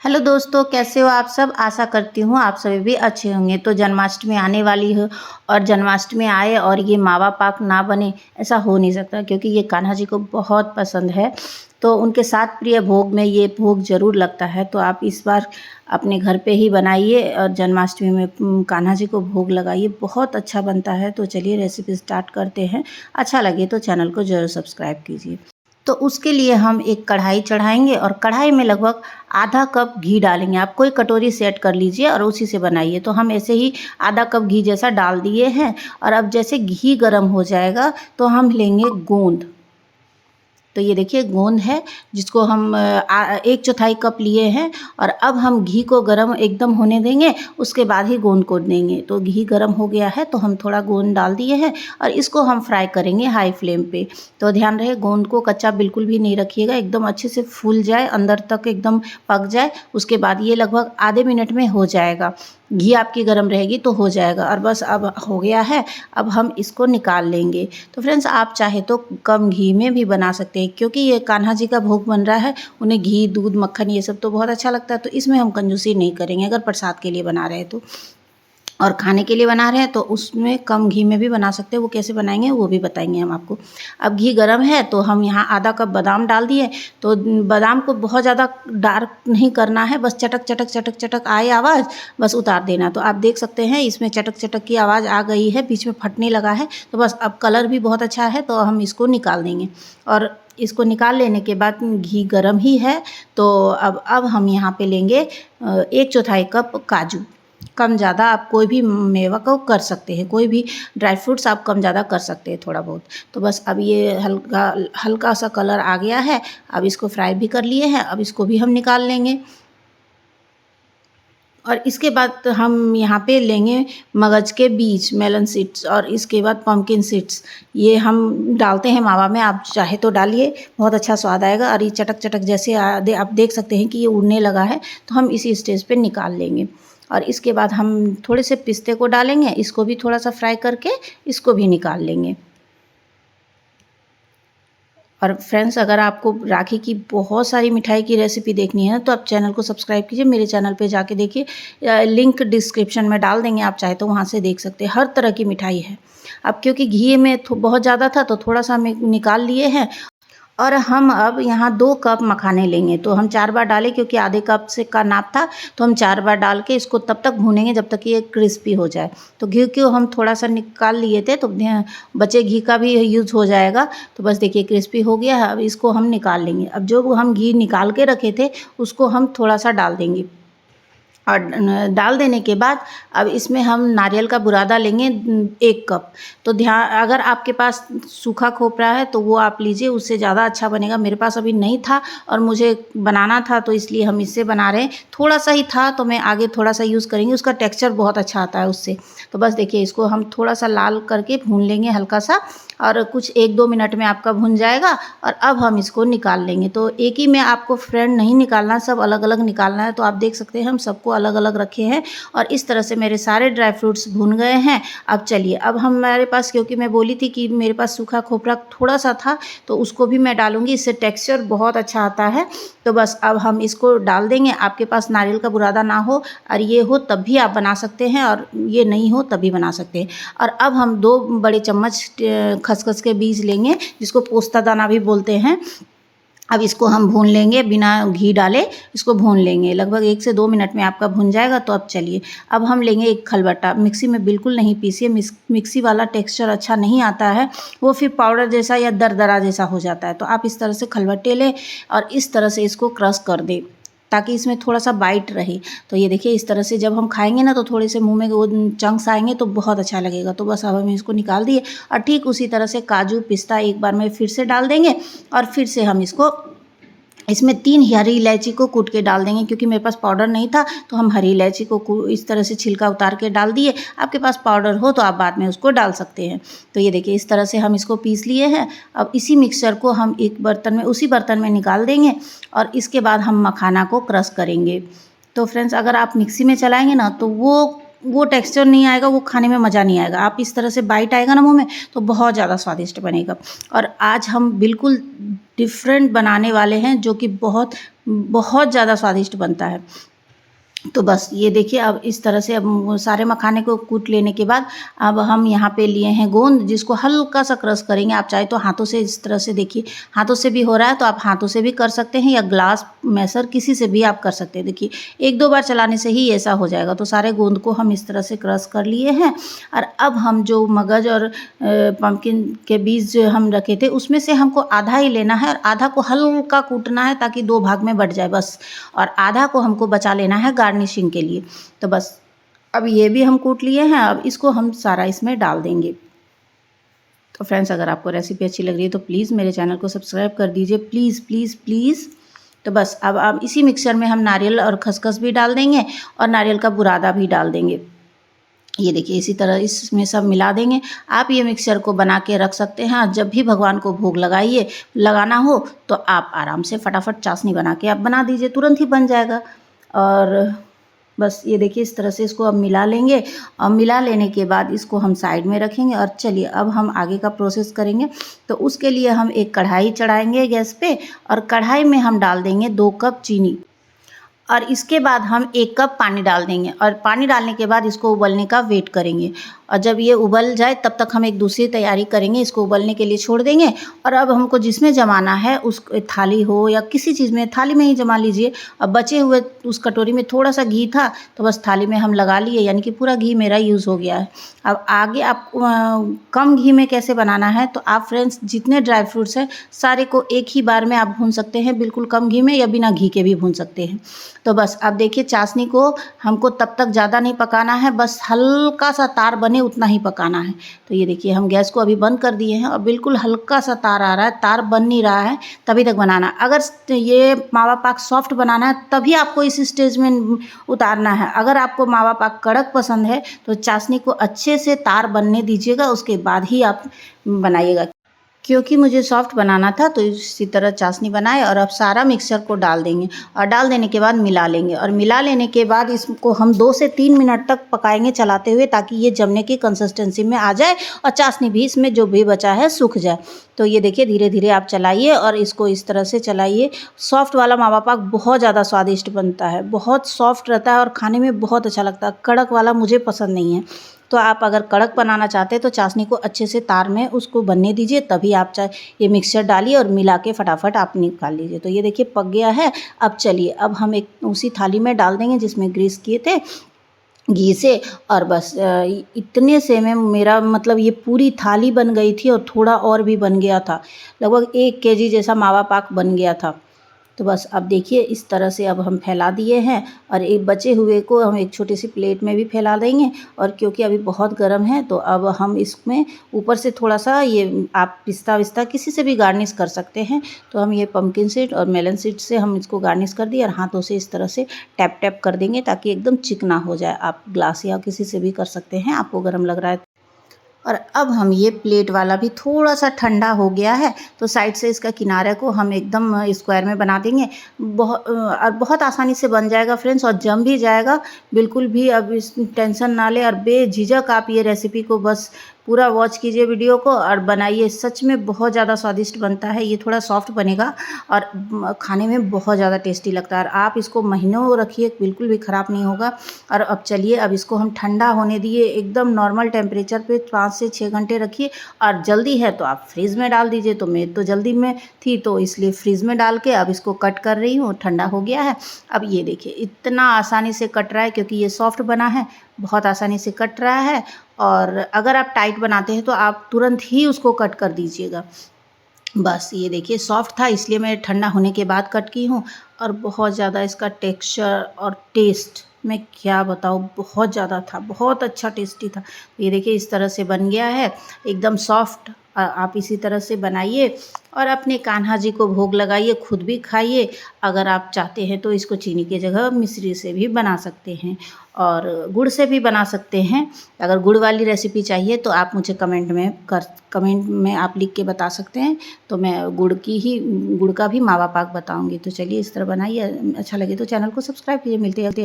Hello दोस्तों, कैसे हो आप सब। आशा करती हूँ आप सभी भी अच्छे होंगे। तो जन्माष्टमी आने वाली है और जन्माष्टमी आए और ये मावा पाक ना बने, ऐसा हो नहीं सकता, क्योंकि ये कान्हा जी को बहुत पसंद है। तो उनके साथ प्रिय भोग में ये भोग ज़रूर लगता है। तो आप इस बार अपने घर पे ही बनाइए और जन्माष्टमी में कान्हा जी को भोग लगाइए, बहुत अच्छा बनता है। तो चलिए रेसिपी स्टार्ट करते हैं। अच्छा लगे तो चैनल को ज़रूर सब्सक्राइब कीजिए। तो उसके लिए हम एक कढ़ाई चढ़ाएंगे और कढ़ाई में लगभग आधा कप घी डालेंगे। आप कोई कटोरी सेट कर लीजिए और उसी से बनाइए। तो हम ऐसे ही आधा कप घी जैसा डाल दिए हैं। और अब जैसे घी गर्म हो जाएगा तो हम लेंगे गोंद। तो ये देखिए गोंद है, जिसको हम 1/4 कप लिए हैं। और अब हम घी को गर्म एकदम होने देंगे, उसके बाद ही गोंद को देंगे। तो घी गर्म हो गया है तो हम थोड़ा गोंद डाल दिए हैं और इसको हम फ्राई करेंगे हाई फ्लेम पे। तो ध्यान रहे गोंद को कच्चा बिल्कुल भी नहीं रखिएगा, एकदम अच्छे से फूल जाए, अंदर तक एकदम पक जाए। उसके बाद ये लगभग आधे मिनट में हो जाएगा। घी आपकी गर्म रहेगी तो हो जाएगा। और बस अब हो गया है, अब हम इसको निकाल लेंगे। तो फ्रेंड्स, आप चाहे तो कम घी में भी बना सकते हैं, क्योंकि ये कान्हा जी का भोग बन रहा है। उन्हें घी, दूध, मक्खन ये सब तो बहुत अच्छा लगता है। तो इसमें हम कंजूसी नहीं करेंगे। अगर प्रसाद के लिए बना रहे हैं तो, और खाने के लिए बना रहे हैं तो उसमें कम घी में भी बना सकते हैं। वो कैसे बनाएंगे वो भी बताएंगे हम आपको। अब घी गर्म है तो हम यहाँ आधा कप बादाम डाल दिए। तो बादाम को बहुत ज़्यादा डार्क नहीं करना है, बस चटक चटक चटक चटक आए आवाज़, बस उतार देना। तो आप देख सकते हैं इसमें चटक चटक की आवाज़ आ गई है, बीच में फटने लगा है। तो बस अब कलर भी बहुत अच्छा है, तो हम इसको निकाल देंगे। और इसको निकाल लेने के बाद घी गर्म ही है, तो अब हम यहाँ पे लेंगे 1/4 कप काजू। कम ज़्यादा आप कोई भी मेवा को कर सकते हैं, कोई भी ड्राई फ्रूट्स आप कम ज़्यादा कर सकते हैं थोड़ा बहुत। तो बस अब ये हल्का हल्का सा कलर आ गया है। अब इसको फ्राई भी कर लिए हैं, अब इसको भी हम निकाल लेंगे। और इसके बाद हम यहाँ पे लेंगे मगज के बीज, मेलन सीड्स, और इसके बाद पम्पकिन सीड्स। ये हम डालते हैं मावा में, आप चाहे तो डालिए, बहुत अच्छा स्वाद आएगा। और ये चटक चटक जैसे आप देख सकते हैं कि ये उड़ने लगा है, तो हम इसी स्टेज पे निकाल लेंगे। और इसके बाद हम थोड़े से पिस्ते को डालेंगे, इसको भी थोड़ा सा फ्राई करके इसको भी निकाल लेंगे। और फ्रेंड्स, अगर आपको राखी की बहुत सारी मिठाई की रेसिपी देखनी है तो आप चैनल को सब्सक्राइब कीजिए, मेरे चैनल पे जाके देखिए, लिंक डिस्क्रिप्शन में डाल देंगे, आप चाहे तो वहाँ से देख सकते हैं। हर तरह की मिठाई है। अब क्योंकि घी में बहुत ज़्यादा था तो थोड़ा सा हम निकाल लिए हैं। और हम अब यहाँ 2 कप मखाने लेंगे। तो हम 4 बार डालें, क्योंकि आधे कप से का नाप था। तो हम 4 बार डाल के इसको तब तक भूनेंगे जब तक ये क्रिस्पी हो जाए। तो घी को हम थोड़ा सा निकाल लिए थे, तो बचे घी का भी यूज़ हो जाएगा। तो बस देखिए क्रिस्पी हो गया है, अब इसको हम निकाल लेंगे। अब जो हम घी निकाल के रखे थे उसको हम थोड़ा सा डाल देंगे। और डाल देने के बाद अब इसमें हम नारियल का बुरादा लेंगे 1 कप। तो ध्यान, अगर आपके पास सूखा खोपरा है तो वो आप लीजिए, उससे ज़्यादा अच्छा बनेगा। मेरे पास अभी नहीं था और मुझे बनाना था, तो इसलिए हम इससे बना रहे हैं। थोड़ा सा ही था तो मैं आगे थोड़ा सा यूज़ करेंगे, उसका टेक्स्चर बहुत अच्छा आता है उससे। तो बस देखिए इसको हम थोड़ा सा लाल करके भून लेंगे हल्का सा, और कुछ 1-2 मिनट में आपका भुन जाएगा। और अब हम इसको निकाल लेंगे। तो एक ही में आपको फ्रेंड नहीं निकालना, सब अलग अलग निकालना है। तो आप देख सकते हैं हम सबको अलग अलग रखे हैं। और इस तरह से मेरे सारे ड्राई फ्रूट्स भुन गए हैं। अब चलिए, अब हमारे पास, क्योंकि मैं बोली थी कि मेरे पास सूखा खोपरा थोड़ा सा था, तो उसको भी मैं डालूंगी, इससे टेक्स्चर बहुत अच्छा आता है। तो बस अब हम इसको डाल देंगे। आपके पास नारियल का बुरादा ना हो और ये हो तब भी आप बना सकते हैं, और ये नहीं हो तब भी बना सकते हैं। और अब हम 2 बड़े चम्मच खसखस के बीज लेंगे, जिसको पोस्ता दाना भी बोलते हैं। अब इसको हम भून लेंगे, बिना घी डाले इसको भून लेंगे। लगभग 1 से 2 मिनट में आपका भुन जाएगा। तो अब चलिए, अब हम लेंगे एक खलबट्टा। मिक्सी में बिल्कुल नहीं पीसिए, मिक्सी वाला टेक्सचर अच्छा नहीं आता है, वो फिर पाउडर जैसा या दरदरा जैसा हो जाता है। तो आप इस तरह से खलबट्टे लें और इस तरह से इसको क्रश कर दें, ताकि इसमें थोड़ा सा बाइट रहे। तो ये देखिए इस तरह से जब हम खाएंगे ना, तो थोड़े से मुंह में वो चंक्स आएंगे तो बहुत अच्छा लगेगा। तो बस अब हम इसको निकाल दिए। और ठीक उसी तरह से काजू, पिस्ता एक बार में फिर से डाल देंगे। और फिर से हम इसमें 3 हरी इलायची को कूट के डाल देंगे, क्योंकि मेरे पास पाउडर नहीं था तो हम हरी इलायची को इस तरह से छिलका उतार के डाल दिए। आपके पास पाउडर हो तो आप बाद में उसको डाल सकते हैं। तो ये देखिए इस तरह से हम इसको पीस लिए हैं। अब इसी मिक्सचर को हम एक बर्तन में, उसी बर्तन में निकाल देंगे। और इसके बाद हम मखाना को क्रश करेंगे। तो फ्रेंड्स, अगर आप मिक्सी में चलाएंगे ना तो वो वो टेक्सचर नहीं आएगा, वो खाने में मज़ा नहीं आएगा। आप इस तरह से बाइट आएगा ना मुँह में तो बहुत ज़्यादा स्वादिष्ट बनेगा। और आज हम बिल्कुल डिफरेंट बनाने वाले हैं जो कि बहुत बहुत ज़्यादा स्वादिष्ट बनता है। तो बस ये देखिए, अब इस तरह से अब सारे मखाने को कूट लेने के बाद अब हम यहाँ पे लिए हैं गोंद, जिसको हल्का सा क्रश करेंगे। आप चाहे तो हाथों से इस तरह से, देखिए हाथों से भी हो रहा है तो आप हाथों से भी कर सकते हैं, या ग्लास मैसर किसी से भी आप कर सकते हैं। देखिए 1-2 बार चलाने से ही ऐसा हो जाएगा। तो सारे गोंद को हम इस तरह से क्रश कर लिए हैं। और अब हम जो मगज और पम्पकिन के बीज जो हम रखे थे उसमें से हमको आधा ही लेना है, और आधा को हल्का कूटना है ताकि 2 भाग में बँट जाए बस। और आधा को हमको बचा लेना है गार्निशिंग के लिए। तो बस अब ये भी हम कूट लिए हैं, अब इसको हम सारा इसमें डाल देंगे। तो फ्रेंड्स, अगर आपको रेसिपी अच्छी लग रही है तो प्लीज़ मेरे चैनल को सब्सक्राइब कर दीजिए, प्लीज़ प्लीज़ प्लीज़। तो बस अब इसी मिक्सचर में हम नारियल और खसखस भी डाल देंगे और नारियल का बुरादा भी डाल देंगे। ये देखिए इसी तरह इसमें सब मिला देंगे। आप ये मिक्सचर को बना के रख सकते हैं, जब भी भगवान को भोग लगाना हो तो आप आराम से फटाफट चाशनी बना के आप बना दीजिए, तुरंत ही बन जाएगा। और बस ये देखिए इस तरह से इसको अब मिला लेंगे, और मिला लेने के बाद इसको हम साइड में रखेंगे। और चलिए अब हम आगे का प्रोसेस करेंगे। तो उसके लिए हम एक कढ़ाई चढ़ाएंगे गैस पे, और कढ़ाई में हम डाल देंगे 2 कप चीनी, और इसके बाद हम 1 कप पानी डाल देंगे। और पानी डालने के बाद इसको उबलने का वेट करेंगे, और जब ये उबल जाए तब तक हम एक दूसरी तैयारी करेंगे, इसको उबलने के लिए छोड़ देंगे। और अब हमको जिसमें जमाना है उस थाली हो या किसी चीज़ में, थाली में ही जमा लीजिए। अब बचे हुए उस कटोरी में थोड़ा सा घी था तो बस थाली में हम लगा लिए, यानी कि पूरा घी मेरा यूज़ हो गया है। अब आगे आप कम घी में कैसे बनाना है, तो आप फ्रेंड्स जितने ड्राई फ्रूट्स हैं सारे को एक ही बार में आप भून सकते हैं, बिल्कुल कम घी में, या बिना घी के भी भून सकते हैं। तो बस अब देखिए चाशनी को हमको तब तक ज़्यादा नहीं पकाना है, बस हल्का सा तार बने उतना ही पकाना है। तो ये देखिए हम गैस को अभी बंद कर दिए हैं, और बिल्कुल हल्का सा तार आ रहा है, तार बन नहीं रहा है, तभी तक बनाना। अगर ये मावा पाक सॉफ्ट बनाना है तभी आपको इस स्टेज में उतारना है। अगर आपको मावा पाक कड़क पसंद है तो चाशनी को अच्छे से तार बनने दीजिएगा, उसके बाद ही आप बनाइएगा। क्योंकि मुझे सॉफ्ट बनाना था तो इसी तरह चाशनी बनाए। और अब सारा मिक्सचर को डाल देंगे, और डाल देने के बाद मिला लेंगे। और मिला लेने के बाद इसको हम 2 से 3 मिनट तक पकाएंगे चलाते हुए, ताकि ये जमने की कंसिस्टेंसी में आ जाए और चाशनी भी इसमें जो भी बचा है सूख जाए। तो ये देखिए धीरे धीरे आप चलाइए, और इसको इस तरह से चलाइए। सॉफ्ट वाला मावा पाक बहुत ज़्यादा स्वादिष्ट बनता है, बहुत सॉफ्ट रहता है और खाने में बहुत अच्छा लगता है। कड़क वाला मुझे पसंद नहीं है। तो आप अगर कड़क बनाना चाहते हैं तो चाशनी को अच्छे से तार में उसको बनने दीजिए, तभी आप चाहे ये मिक्सचर डालिए और मिला के फटाफट आप निकाल लीजिए। तो ये देखिए पक गया है। अब चलिए अब हम एक उसी थाली में डाल देंगे जिसमें ग्रीस किए थे घी से, और बस इतने से में मेरा मतलब ये पूरी थाली बन गई थी, और थोड़ा और भी बन गया था, लगभग 1 केजी जैसा मावा पाक बन गया था। तो बस अब देखिए इस तरह से अब हम फैला दिए हैं, और एक बचे हुए को हम एक छोटी सी प्लेट में भी फैला देंगे। और क्योंकि अभी बहुत गर्म है तो अब हम इसमें ऊपर से थोड़ा सा ये आप पिस्ता विस्ता किसी से भी गार्निश कर सकते हैं। तो हम ये पम्पकिन सीड और मेलन सीड से हम इसको गार्निश कर दिए, और हाथों से इस तरह से टैप टैप कर देंगे ताकि एकदम चिकना हो जाए। आप ग्लास या किसी से भी कर सकते हैं, आपको गर्म लग रहा है। और अब हम ये प्लेट वाला भी थोड़ा सा ठंडा हो गया है, तो साइड से इसका किनारे को हम एकदम स्क्वायर में बना देंगे। बहुत आसानी से बन जाएगा फ्रेंड्स, और जम भी जाएगा बिल्कुल भी। अब इस टेंशन ना ले, और बेझिझक आप ये रेसिपी को बस पूरा वॉच कीजिए वीडियो को और बनाइए। सच में बहुत ज़्यादा स्वादिष्ट बनता है। ये थोड़ा सॉफ्ट बनेगा और खाने में बहुत ज़्यादा टेस्टी लगता है। और आप इसको महीनों रखिए, बिल्कुल भी ख़राब नहीं होगा। और अब चलिए अब इसको हम ठंडा होने दिए, एकदम नॉर्मल टेम्परेचर पे 5 से 6 घंटे रखिए। और जल्दी है तो आप फ्रीज़ में डाल दीजिए। तो मैं तो जल्दी में थी तो इसलिए फ्रीज़ में डाल के अब इसको कट कर रही हूँ। ठंडा हो गया है। अब ये देखिए इतना आसानी से कट रहा है, क्योंकि ये सॉफ्ट बना है, बहुत आसानी से कट रहा है। और अगर आप टाइट बनाते हैं तो आप तुरंत ही उसको कट कर दीजिएगा। बस ये देखिए सॉफ्ट था इसलिए मैं ठंडा होने के बाद कट की हूँ। और बहुत ज़्यादा इसका टेक्सचर और टेस्ट मैं क्या बताऊँ, बहुत ज़्यादा था, बहुत अच्छा टेस्टी था। ये देखिए इस तरह से बन गया है, एकदम सॉफ्ट। आप इसी तरह से बनाइए और अपने कान्हा जी को भोग लगाइए, खुद भी खाइए। अगर आप चाहते हैं तो इसको चीनी की जगह मिश्री से भी बना सकते हैं, और गुड़ से भी बना सकते हैं। अगर गुड़ वाली रेसिपी चाहिए तो आप मुझे कमेंट में आप लिख के बता सकते हैं, तो मैं गुड़ का भी मावा पाक बताऊंगी। तो चलिए इस तरह बनाइए। अच्छा लगे तो चैनल को सब्सक्राइब कीजिए। मिलते हैं